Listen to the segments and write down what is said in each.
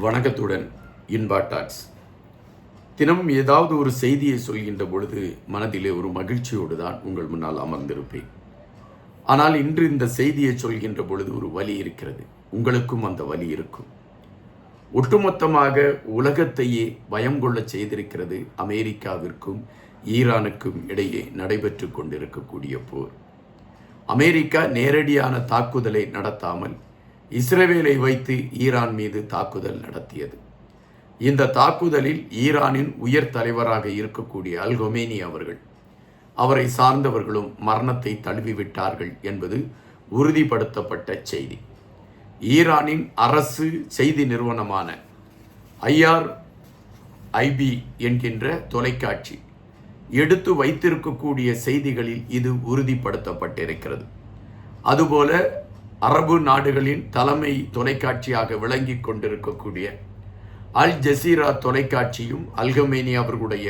வணக்கத்துடன் இன்பா டாக்ஸ். தினம் ஏதாவது ஒரு செய்தியை சொல்கின்ற பொழுது மனதிலே ஒரு மகிழ்ச்சியோடு தான் உங்கள் முன்னால் அமர்ந்திருப்பேன். ஆனால் இன்று இந்த செய்தியை சொல்கின்ற பொழுது ஒரு வலி இருக்கிறது. உங்களுக்கும் அந்த வலி இருக்கும். ஒட்டுமொத்தமாக உலகத்தையே பயம் கொள்ள செய்திருக்கிறது அமெரிக்காவிற்கும் ஈரானுக்கும் இடையே நடைபெற்று கொண்டிருக்கக்கூடிய போர். அமெரிக்கா நேரடியான தாக்குதலை நடத்தாமல் இஸ்ரேலை வைத்து ஈரான் மீது தாக்குதல் நடத்தியது. இந்த தாக்குதலில் ஈரானின் உயர் தலைவராக இருக்கக்கூடிய அல் கொமேனி அவர்கள், அவரை சார்ந்தவர்களும் மரணத்தை தழுவிவிட்டார்கள் என்பது உறுதிப்படுத்தப்பட்ட செய்தி. ஈரானின் அரசு செய்தி நிறுவனமான IRIB என்கின்ற தொலைக்காட்சி எடுத்து வைத்திருக்கக்கூடிய செய்திகளில் இது உறுதிப்படுத்தப்பட்டிருக்கிறது. அதுபோல அரபு நாடுகளின் தலைமை தொலைக்காட்சியாக விளங்கி கொண்டிருக்கக்கூடிய அல் ஜசீரா தொலைக்காட்சியும் அல் கொமேனி அவர்களுடைய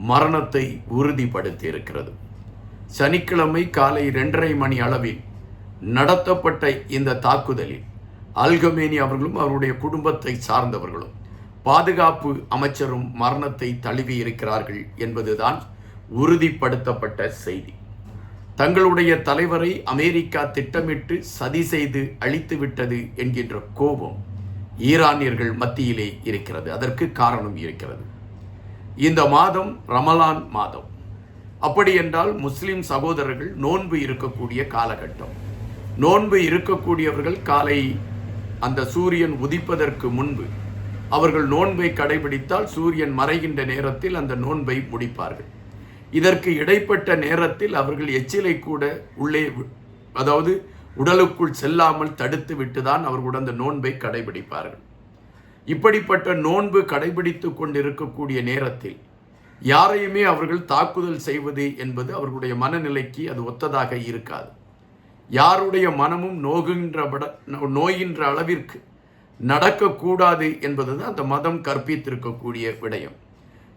மரணத்தை உறுதிப்படுத்தி இருக்கிறது. சனிக்கிழமை காலை 2:30 மணி அளவில் நடத்தப்பட்ட இந்த தாக்குதலில் அல் கொமேனி அவர்களும் அவருடைய குடும்பத்தை சார்ந்தவர்களும் பாதுகாப்பு அமைச்சரும் மரணத்தை தழுவி இருக்கிறார்கள் என்பதுதான் உறுதிப்படுத்தப்பட்ட செய்தி. தங்களுடைய தலைவரை அமெரிக்கா திட்டமிட்டு சதி செய்து அழித்து விட்டது என்கின்ற கோபம் ஈரானியர்கள் மத்தியிலே இருக்கிறது. அதற்கு காரணம் இருக்கிறது. இந்த மாதம் ரமலான் மாதம். அப்படி என்றால் முஸ்லிம் சகோதரர்கள் நோன்பு இருக்கக்கூடிய காலகட்டம். நோன்பு இருக்கக்கூடியவர்கள் காலை அந்த சூரியன் உதிப்பதற்கு முன்பு அவர்கள் நோன்பை கடைபிடித்தால் சூரியன் மறைகின்ற நேரத்தில் அந்த நோன்பை முடிப்பார்கள். இதற்கு இடைப்பட்ட நேரத்தில் அவர்கள் எச்சிலை கூட உள்ளே, அதாவது உடலுக்குள் செல்லாமல் தடுத்து விட்டுதான் அவர்களுடன் அந்த நோன்பை கடைபிடிப்பார்கள். இப்படிப்பட்ட நோன்பு கடைபிடித்து கொண்டிருக்கக்கூடிய நேரத்தில் யாரையுமே அவர்கள் தாக்குதல் செய்வது என்பது அவர்களுடைய மனநிலைக்கு அது ஒத்ததாக இருக்காது. யாருடைய மனமும் நோகின்ற அளவிற்கு நடக்கக்கூடாது என்பதுதான் அந்த மதம் கற்பித்திருக்கக்கூடிய விடயம்.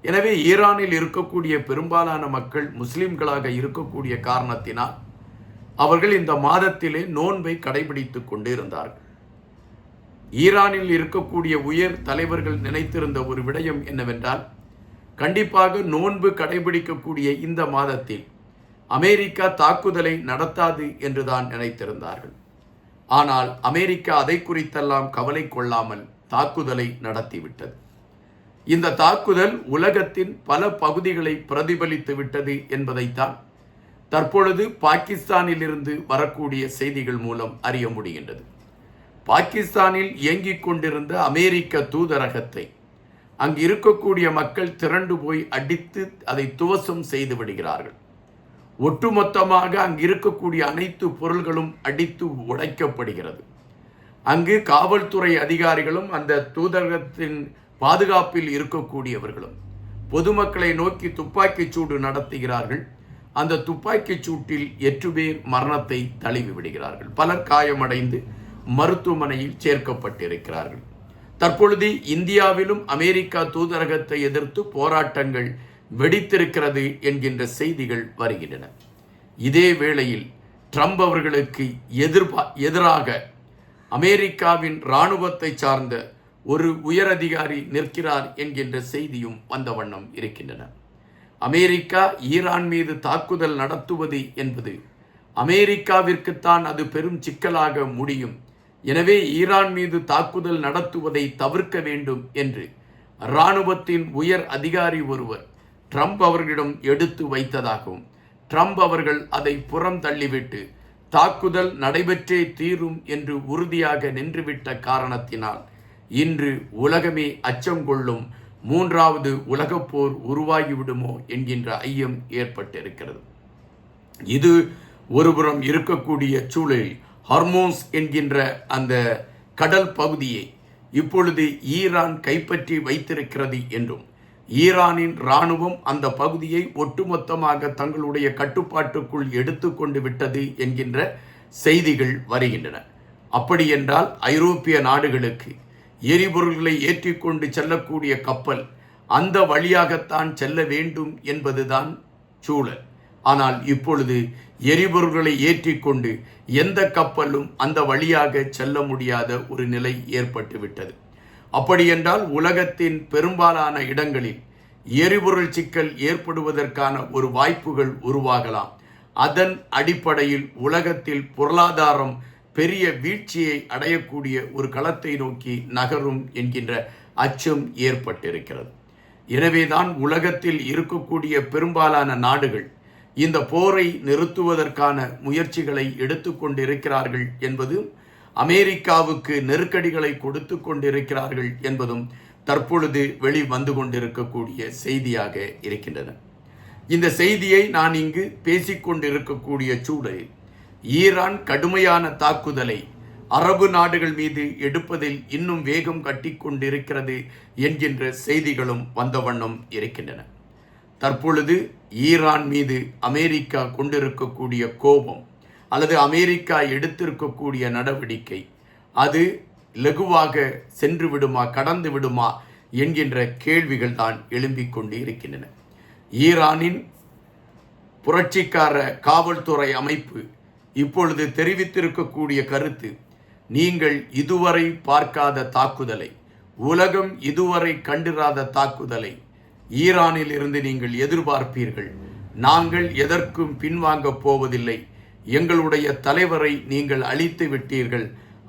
எனவே ஈரானில் இருக்கக்கூடிய பெரும்பாலான மக்கள் முஸ்லிம்களாக இருக்கக்கூடிய காரணத்தினால் அவர்கள் இந்த மாதத்திலே நோன்பை கடைபிடித்து கொண்டு இருந்தார்கள். ஈரானில் இருக்கக்கூடிய உயர் தலைவர்கள் நினைத்திருந்த ஒரு விடயம் என்னவென்றால், கண்டிப்பாக நோன்பு கடைபிடிக்கக்கூடிய இந்த மாதத்தில் அமெரிக்கா தாக்குதலை நடத்தாது என்றுதான் நினைத்திருந்தார்கள். ஆனால் அமெரிக்கா அதை குறித்தெல்லாம் கவலை கொள்ளாமல் தாக்குதலை நடத்திவிட்டது. இந்த தாக்குதல் உலகத்தின் பல பகுதிகளை பிரதிபலித்து விட்டது என்பதைத்தான் தற்பொழுது பாகிஸ்தானில் இருந்து வரக்கூடிய செய்திகள் மூலம் அறிய முடிகின்றது. பாகிஸ்தானில் இயங்கிக் கொண்டிருந்த அமெரிக்க தூதரகத்தை அங்கு இருக்கக்கூடிய மக்கள் திரண்டு போய் அடித்து அதை துவசம் செய்து விடுகிறார்கள். ஒட்டுமொத்தமாக அங்கு இருக்கக்கூடிய அனைத்து பொருள்களும் அடித்து உடைக்கப்படுகிறது. அங்கு காவல்துறை அதிகாரிகளும் அந்த தூதரகத்தின் பாதுகாப்பில் இருக்கக்கூடியவர்களும் பொதுமக்களை நோக்கி துப்பாக்கிச் சூடு நடத்துகிறார்கள். அந்த துப்பாக்கிச் சூட்டில் 8 பேர் மரணத்தை தழுவி விடுகிறார்கள். பலர் காயமடைந்து மருத்துவமனையில் சேர்க்கப்பட்டிருக்கிறார்கள். தற்பொழுது இந்தியாவிலும் அமெரிக்கா தூதரகத்தை எதிர்த்து போராட்டங்கள் வெடித்திருக்கிறது என்கின்ற செய்திகள் வருகின்றன. இதே வேளையில் ட்ரம்ப் அவர்களுக்கு எதிராக அமெரிக்காவின் இராணுவத்தை சார்ந்த ஒரு உயரதிகாரி நிற்கிறார் என்கின்ற செய்தியும் வந்த வண்ணம் இருக்கின்றன. அமெரிக்கா ஈரான் மீது தாக்குதல் நடத்துவது என்பது அமெரிக்காவிற்குத்தான் அது பெரும் சிக்கலாக முடியும். எனவே ஈரான் மீது தாக்குதல் நடத்துவதை தவிர்க்க வேண்டும் என்று இராணுவத்தின் உயர் அதிகாரி ஒருவர் ட்ரம்ப் அவர்களிடம் எடுத்து வைத்ததாகவும், ட்ரம்ப் அவர்கள் அதை புறம் தள்ளிவிட்டு தாக்குதல் நடைபெற்றே தீரும் என்று உறுதியாக நின்றுவிட்ட காரணத்தினால் இன்று உலகமே அச்சம் கொள்ளும் 3வது உலகப் போர் உருவாகிவிடுமோ என்கின்ற ஐயம் ஏற்பட்டிருக்கிறது. இது ஒருபுறம் இருக்கக்கூடிய சூழலில் ஹார்மோஸ் என்கின்ற அந்த கடல் பகுதியை இப்பொழுது ஈரான் கைப்பற்றி வைத்திருக்கிறது என்றும், ஈரானின் இராணுவம் அந்த பகுதியை ஒட்டுமொத்தமாக தங்களுடைய கட்டுப்பாட்டுக்குள் எடுத்துக்கொண்டு விட்டது என்கின்ற செய்திகள் வருகின்றன. அப்படி என்றால் ஐரோப்பிய நாடுகளுக்கு எரிபொருள்களை ஏற்றிக்கொண்டு செல்லக்கூடிய கப்பல் அந்த வழியாகத்தான் செல்ல வேண்டும் என்பதுதான் சூழல். ஆனால் இப்பொழுது எரிபொருள்களை ஏற்றிக்கொண்டு எந்த கப்பலும் அந்த வழியாக செல்ல முடியாத ஒரு நிலை ஏற்பட்டுவிட்டது. அப்படியென்றால் உலகத்தின் பெரும்பாலான இடங்களில் எரிபொருள் சிக்கல் ஏற்படுவதற்கான ஒரு வாய்ப்புகள் உருவாகலாம். அதன் அடிப்படையில் உலகத்தில் பொருளாதாரம் பெரிய வீழ்ச்சியை அடையக்கூடிய ஒரு களத்தை நோக்கி நகரும் என்கின்ற அச்சம் ஏற்பட்டிருக்கிறது. எனவேதான் உலகத்தில் இருக்கக்கூடிய பெரும்பாலான நாடுகள் இந்த போரை நிறுத்துவதற்கான முயற்சிகளை எடுத்துக்கொண்டிருக்கிறார்கள் என்பதும், அமெரிக்காவுக்கு நெருக்கடிகளை கொடுத்து கொண்டிருக்கிறார்கள் என்பதும் தற்பொழுது வெளிவந்து கொண்டிருக்கக்கூடிய செய்தியாக இருக்கின்றன. இந்த செய்தியை நான் இங்கு பேசிக்கொண்டிருக்கக்கூடிய சூழலில் ஈரான் கடுமையான தாக்குதலை அரபு நாடுகள் மீது எடுப்பதில் இன்னும் வேகம் கட்டிக்கொண்டிருக்கிறது என்கின்ற செய்திகளும் வந்த வண்ணம் இருக்கின்றன. தற்பொழுது ஈரான் மீது அமெரிக்கா கொண்டிருக்கக்கூடிய கோபம் அல்லது அமெரிக்கா எடுத்திருக்கக்கூடிய நடவடிக்கை அது லகுவாக சென்று விடுமா, கடந்து விடுமா என்கின்ற கேள்விகள் தான் எழும்பிக் கொண்டு இருக்கின்றன. ஈரானின் புரட்சிக்கார காவல்துறை அமைப்பு இப்பொழுது தெரிவித்திருக்கக்கூடிய கருத்து, நீங்கள் இதுவரை பார்க்காத தாக்குதலை, உலகம் இதுவரை கண்டிராத தாக்குதலை ஈரானில் இருந்து நீங்கள் எதிர்பார்ப்பீர்கள். நாங்கள் எதற்கும் பின்வாங்கப் போவதில்லை. எங்களுடைய தலைவரை நீங்கள் அழித்து விட்டீர்கள்.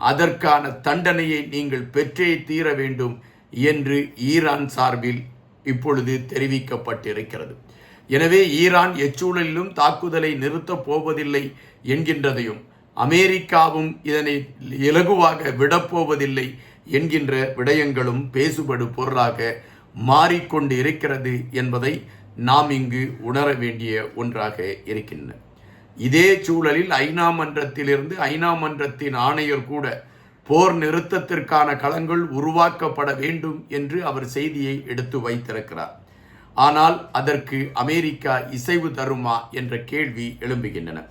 அதற்கான தண்டனையை நீங்கள் பெற்றே தீர வேண்டும் என்று ஈரான் சார்பில் இப்பொழுது தெரிவிக்கப்பட்டிருக்கிறது. எனவே ஈரான் எச்சூழலிலும் தாக்குதலை நிறுத்தப் போவதில்லை என்கின்றதையும், அமெரிக்காவும் இதனை இலகுவாக விடப்போவதில்லை என்கின்ற விடயங்களும் பேசுபடு பொருளாக மாறிக்கொண்டு இருக்கிறது என்பதை நாம் இங்கு உணர வேண்டிய ஒன்றாக இருக்கின்றன. இதே சூழலில் ஐநா மன்றத்திலிருந்து ஐநா மன்றத்தின் ஆணையர் கூட போர் நிறுத்தத்திற்கான களங்கள் உருவாக்கப்பட வேண்டும் என்று அவர் செய்தியை எடுத்து வைத்திருக்கிறார். ஆனால் அதற்கு அமெரிக்கா இசைவு தருமா என்ற கேள்வி எழும்புகின்றன.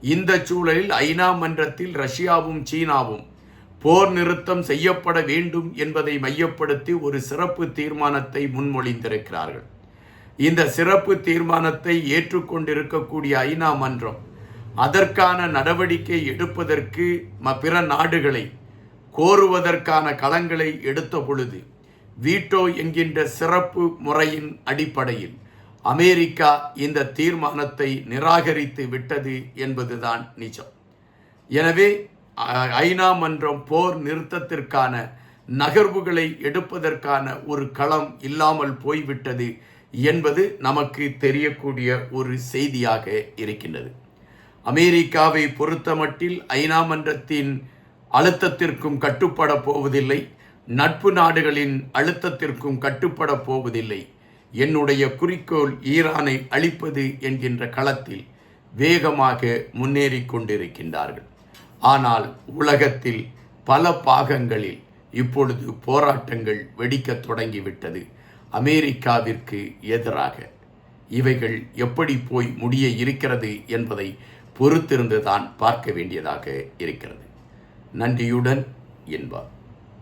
இந்த சூழலில் ஐநா மன்றத்தில் ரஷ்யாவும் சீனாவும் போர் நிறுத்தம் செய்யப்பட வேண்டும் என்பதை மையப்படுத்தி ஒரு சிறப்பு தீர்மானத்தை முன்மொழிந்திருக்கிறார்கள். இந்த சிறப்பு தீர்மானத்தை ஏற்றுக்கொண்டிருக்கக்கூடிய ஐநா மன்றம் அதற்கான நடவடிக்கை எடுப்பதற்கு பிற நாடுகளை கோருவதற்கான களங்களை எடுத்த பொழுது வீட்டோ என்கின்ற சிறப்பு முறையின் அடிப்படையில் அமெரிக்கா இந்த தீர்மானத்தை நிராகரித்து விட்டது என்பதுதான் நிஜம். எனவே ஐநா மன்றம் போர் நிறுத்தத்திற்கான நகர்வுகளை எடுப்பதற்கான ஒரு களம் இல்லாமல் போய்விட்டது என்பது நமக்கு தெரியக்கூடிய ஒரு செய்தியாக இருக்கின்றது. அமெரிக்காவை பொறுத்தமட்டில் ஐநா மன்றத்தின் அழுத்தத்திற்கும் கட்டுப்பட போவதில்லை, நட்பு நாடுகளின் அழுத்தத்திற்கும் கட்டுப்பட போவதில்லை. என்னுடைய குறிக்கோள் ஈரானை அழிப்பது என்கின்ற களத்தில் வேகமாக முன்னேறி கொண்டிருக்கின்றார்கள். ஆனால் உலகத்தில் பல பாகங்களில் இப்பொழுது போராட்டங்கள் வெடிக்க தொடங்கிவிட்டது அமெரிக்காவிற்கு எதிராக. இவைகள் எப்படி போய் முடிய இருக்கிறது என்பதை பொறுத்திருந்துதான் பார்க்க வேண்டியதாக இருக்கிறது. நன்றியுடன் என்பார்.